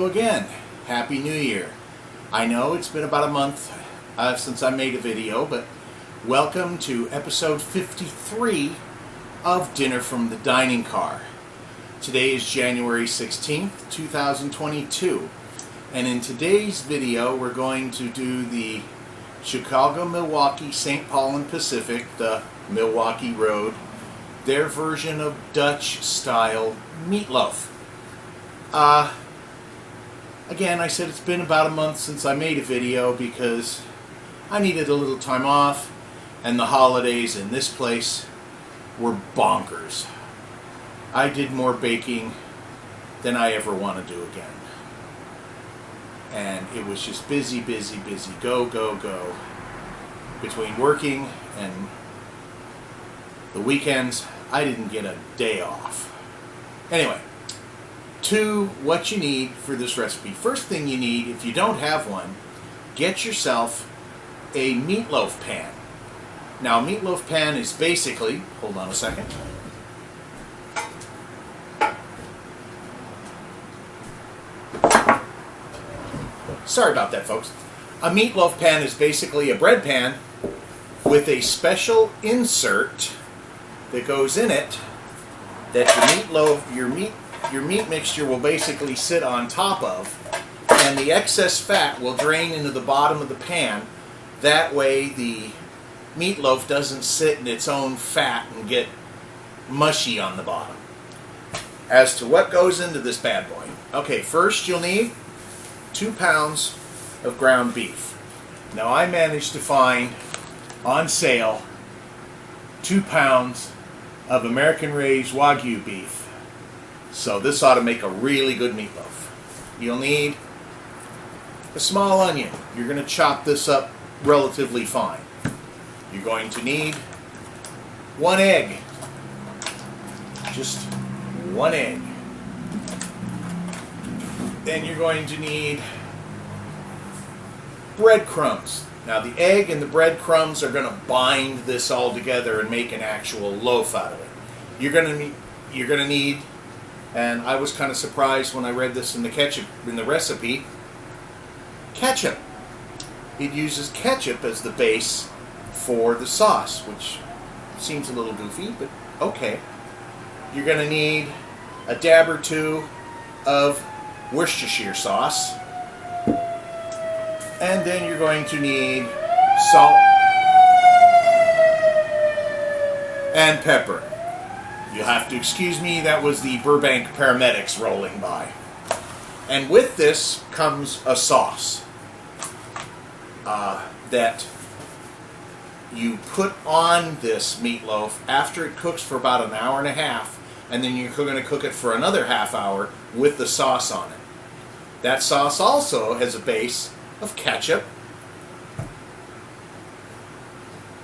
Hello again. Happy New Year. I know it's been about a month since I made a video, but welcome to episode 53 of Dinner from the Dining Car. Today is January 16th, 2022, and in today's video we're going to do the Chicago, Milwaukee, St. Paul and Pacific, the Milwaukee Road, their version of Dutch style meatloaf. Again, I said it's been about a month since I made a video because I needed a little time off, and the holidays in this place were bonkers. I did more baking than I ever want to do again. And it was just busy, busy, busy, go, go, go. Between working and the weekends, I didn't get a day off. Anyway, to what you need for this recipe. First thing you need, if you don't have one, get yourself a meatloaf pan. Now, a meatloaf pan is basically, hold on a second. Sorry about that, folks. A meatloaf pan is basically a bread pan with a special insert that goes in it that your meat mixture will basically sit on top of, and the excess fat will drain into the bottom of the pan. That way the meatloaf doesn't sit in its own fat and get mushy on the bottom. As to what goes into this bad boy. Okay, first you'll need 2 pounds of ground beef. Now I managed to find on sale 2 pounds of American raised Wagyu beef. So this ought to make a really good meatloaf. You'll need a small onion. You're going to chop this up relatively fine. You're going to need 1 egg. Just 1 egg. Then you're going to need breadcrumbs. Now the egg and the breadcrumbs are going to bind this all together and make an actual loaf out of it. You're going to need, and I was kind of surprised when I read this in the recipe, ketchup. It uses ketchup as the base for the sauce, which seems a little goofy, but okay. You're going to need a dab or two of Worcestershire sauce, and then you're going to need salt and pepper. You'll have to excuse me, that was the Burbank paramedics rolling by. And with this comes a sauce that you put on this meatloaf after it cooks for about 1.5 hours, and then you're going to cook it for another ½ hour with the sauce on it. That sauce also has a base of ketchup,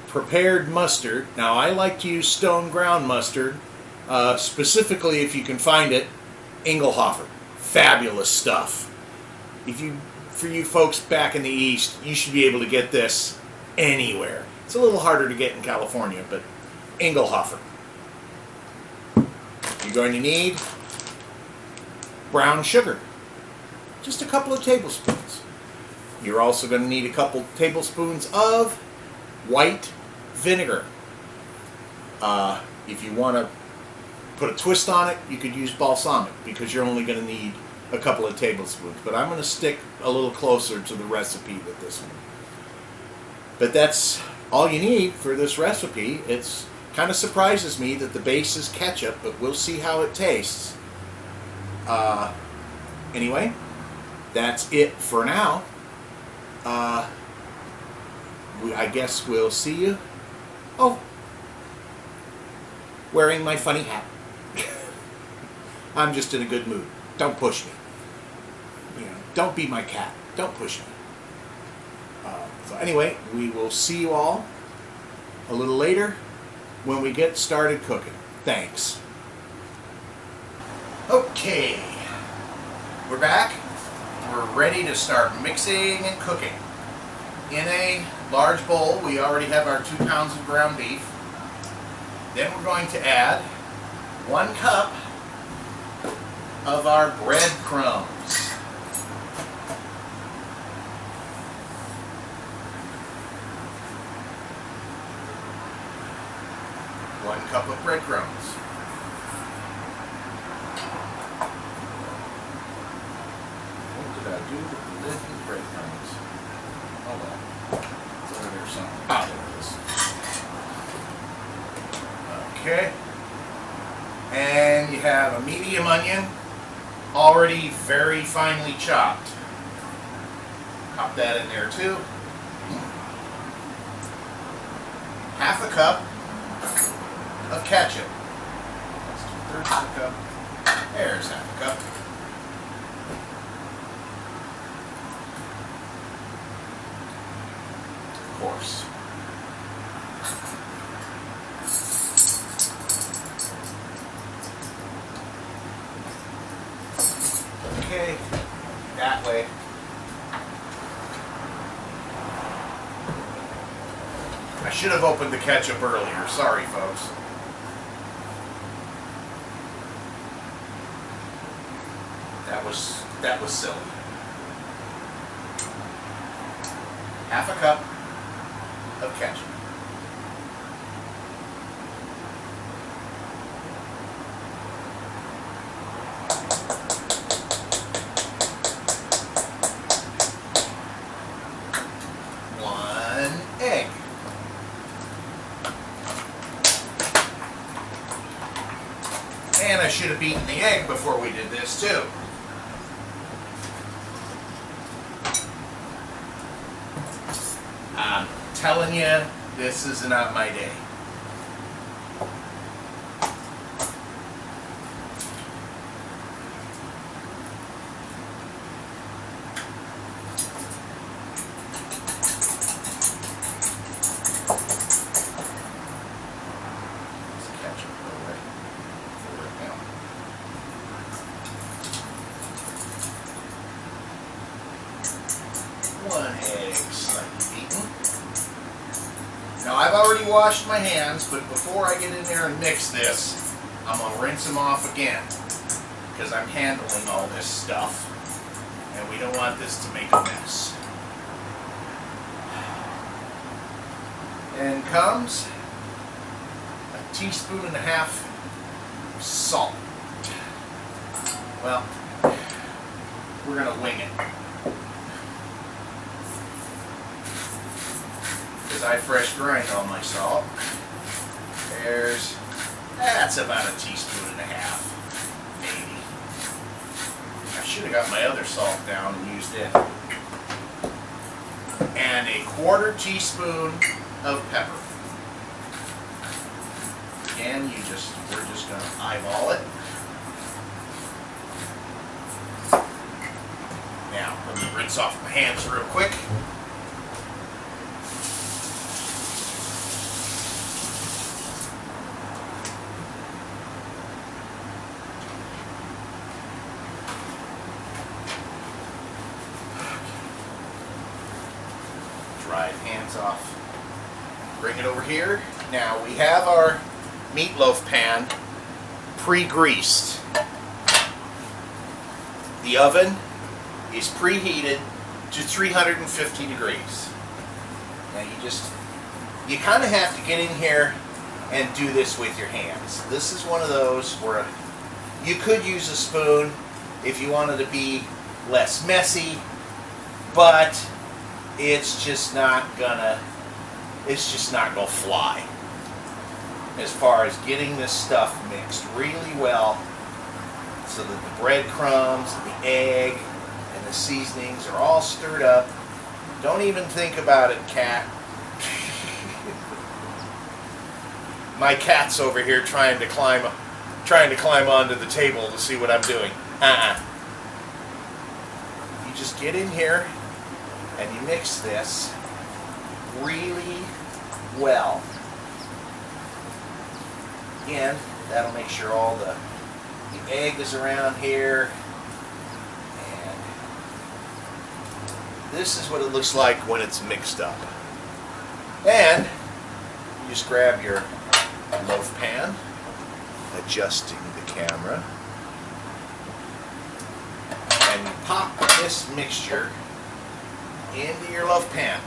prepared mustard. Now I like to use stone ground mustard, specifically if you can find it, Engelhofer. Fabulous stuff. For you folks back in the East, you should be able to get this anywhere. It's a little harder to get in California, but Engelhofer. You're going to need brown sugar. Just a couple of tablespoons. You're also going to need a couple tablespoons of white vinegar. If you want to put a twist on it, you could use balsamic, because you're only going to need a couple of tablespoons. But I'm going to stick a little closer to the recipe with this one. But that's all you need for this recipe. It's kind of surprises me that the base is ketchup, but we'll see how it tastes. Anyway, that's it for now. I guess we'll see you. Oh, wearing my funny hat. I'm just in a good mood. Don't push me. Don't be my cat. Don't push me. So anyway, we will see you all a little later when we get started cooking. Thanks. Okay, we're back. We're ready to start mixing and cooking. In a large bowl, we already have our 2 pounds of ground beef. Then we're going to add 1 cup of our breadcrumbs. 1 cup of breadcrumbs. What did I do with the lid and breadcrumbs? Oh well. It's over there somewhere. Ah, there it is. Okay. And you have a medium onion, already very finely chopped. Pop that in there too. Half a cup of ketchup. That's 2/3 of a cup. There's half a cup. Of course. Okay, that way. I should have opened the ketchup earlier. Sorry, folks. That was silly. Half a cup of ketchup. Egg. And I should have beaten the egg before we did this too. I'm telling you, this is not my day. One egg slightly beaten. Now I've already washed my hands, but before I get in there and mix this, I'm going to rinse them off again because I'm handling all this stuff and we don't want this to make a mess. And comes a teaspoon and a half of salt. Well, we're going to wing it. I fresh grind all my salt. That's about a teaspoon and a half, maybe. I should have got my other salt down and used it. And a 1/4 teaspoon of pepper. Again, we're just going to eyeball it. Now, let me rinse off my hands real quick. Dried hands off. Bring it over here. Now we have our meatloaf pan pre-greased. The oven is preheated to 350 degrees. Now you kind of have to get in here and do this with your hands. This is one of those where you could use a spoon if you wanted to be less messy, but it's just not gonna fly as far as getting this stuff mixed really well so that the breadcrumbs and the egg and the seasonings are all stirred up. Don't even think about it, cat. My cat's over here trying to climb onto the table to see what I'm doing. You just get in here and you mix this really well. Again, that'll make sure all the egg is around here. And this is what it looks like when it's mixed up. And you just grab your loaf pan, adjusting the camera, and you pop this mixture into your loaf pan.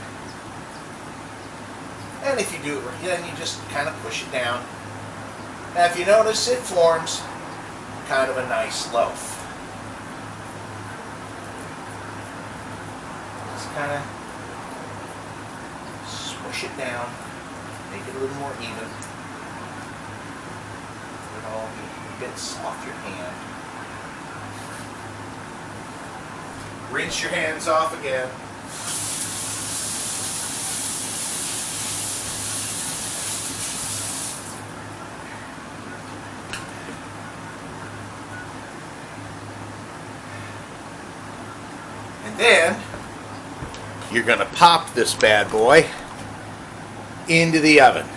And if you do it, then you just kind of push it down Now if you notice, it forms kind of a nice loaf. Just kind of smush it down, make it a little more even. Get all the bits off your hand. Rinse your hands off again. And then you're going to pop this bad boy into the oven.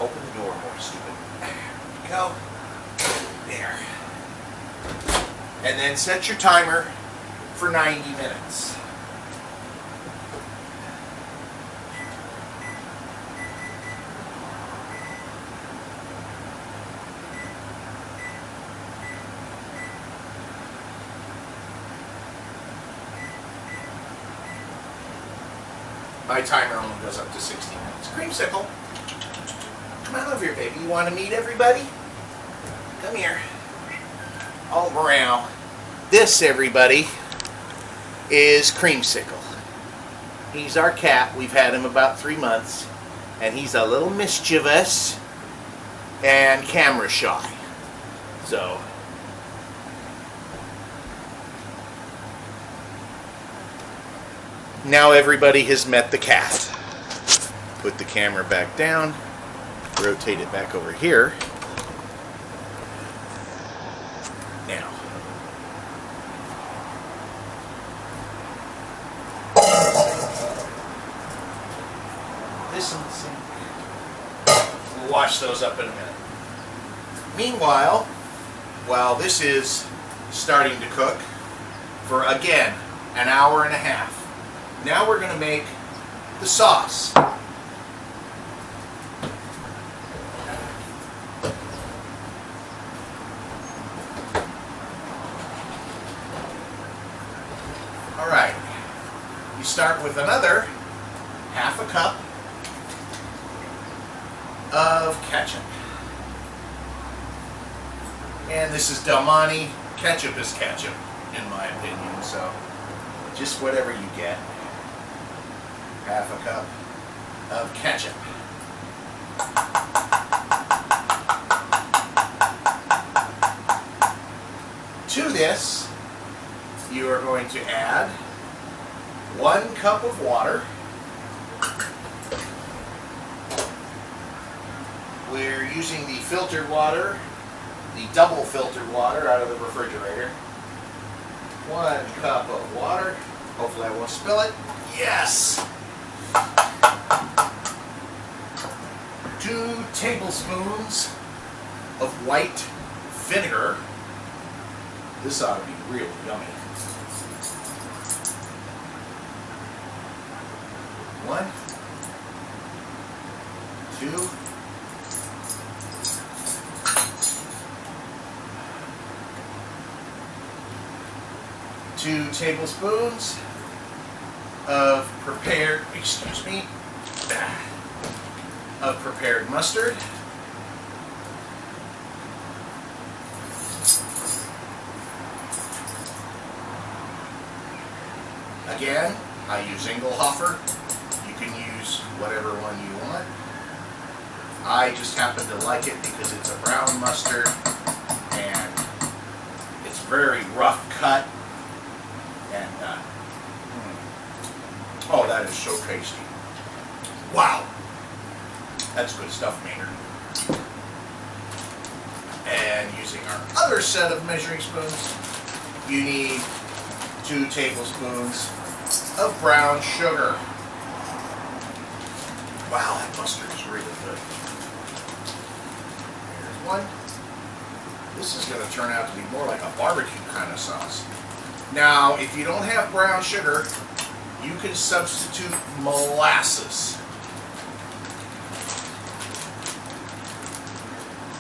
Open the door more, stupid. There we go. There. And then set your timer for 90 minutes. My timer only goes up to 60 minutes. Creamsicle, come on over here, baby. You want to meet everybody? Come here. Oh, meow. This, everybody, is Creamsicle. He's our cat. We've had him about 3 months, and he's a little mischievous and camera shy. So, now everybody has met the cat. Put the camera back down, rotate it back over here. Now, this in the sink. We'll wash those up in a minute. Meanwhile, while this is starting to cook for, again, an hour and a half, now we're going to make the sauce. All right. You start with another half a cup of ketchup. And this is Del Monte. Ketchup is ketchup, in my opinion, so just whatever you get. Half a cup of ketchup. To this, you are going to add 1 cup of water. We're using the filtered water, the double filtered water out of the refrigerator. 1 cup of water. Hopefully I won't spill it. Yes! 2 tablespoons of white vinegar. This ought to be really yummy. 1, 2, 2 tablespoons of prepared mustard. Again, I use Engelhofer. You can use whatever one you want. I just happen to like it because it's a brown mustard and it's very rough cut. And oh, that is so tasty. Wow. That's good stuff, Maynard. And using our other set of measuring spoons, you need 2 tablespoons of brown sugar. Wow, that mustard is really good. Here's 1. This is going to turn out to be more like a barbecue kind of sauce. Now, if you don't have brown sugar, you can substitute molasses.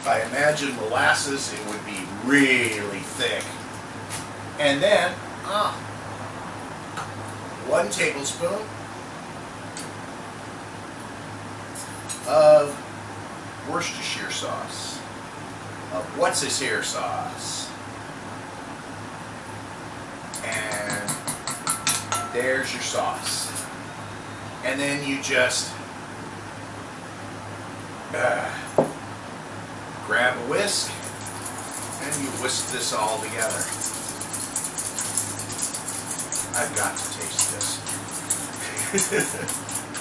If I imagine molasses, it would be really thick. And then, 1 tablespoon of Worcestershire sauce, of what's this here sauce. And there's your sauce. And then you just grab a whisk and you whisk this all together. I've got to taste this.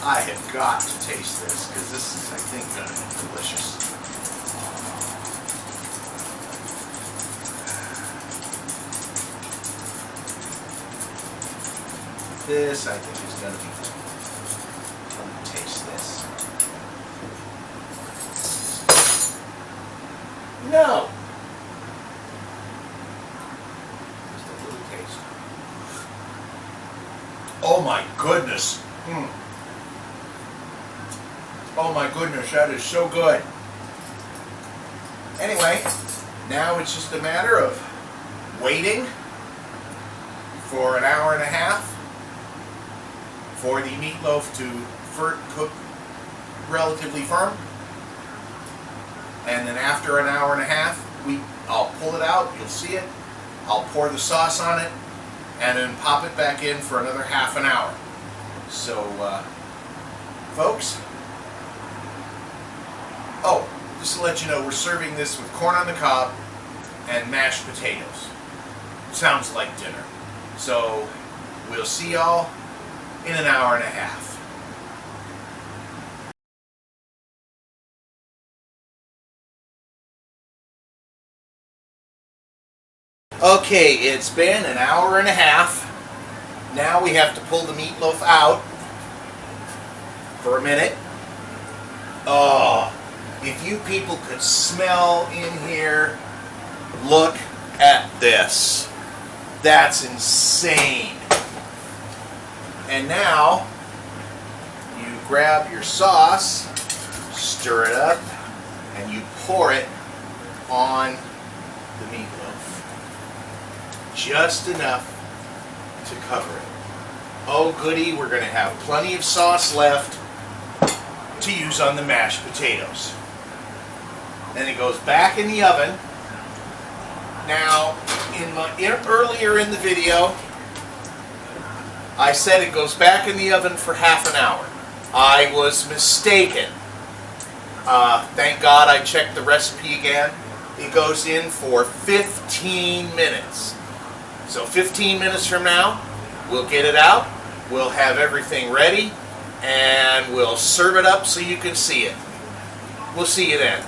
I have got to taste this because this is, I think, going to be delicious. This, I think, is going to be fun. Let me taste this. No! Just a little taste. Oh my goodness! Oh my goodness, that is so good. Anyway, now it's just a matter of waiting for an hour and a half for the meatloaf to cook relatively firm. And then after an hour and a half, I'll pull it out, you'll see it, I'll pour the sauce on it, and then pop it back in for another half an hour. So, folks, just to let you know, we're serving this with corn on the cob and mashed potatoes. Sounds like dinner. So, we'll see y'all in an hour and a half. Okay, it's been an hour and a half. Now we have to pull the meatloaf out for a minute. Oh, if you people could smell in here, look at this. That's insane. And now, you grab your sauce, stir it up, and you pour it on the meatloaf. Just enough to cover it. Oh goody, we're going to have plenty of sauce left to use on the mashed potatoes. Then it goes back in the oven. Now, earlier in the video, I said it goes back in the oven for half an hour. I was mistaken. Thank God I checked the recipe again. It goes in for 15 minutes. So 15 minutes from now, we'll get it out, we'll have everything ready, and we'll serve it up so you can see it. We'll see you then.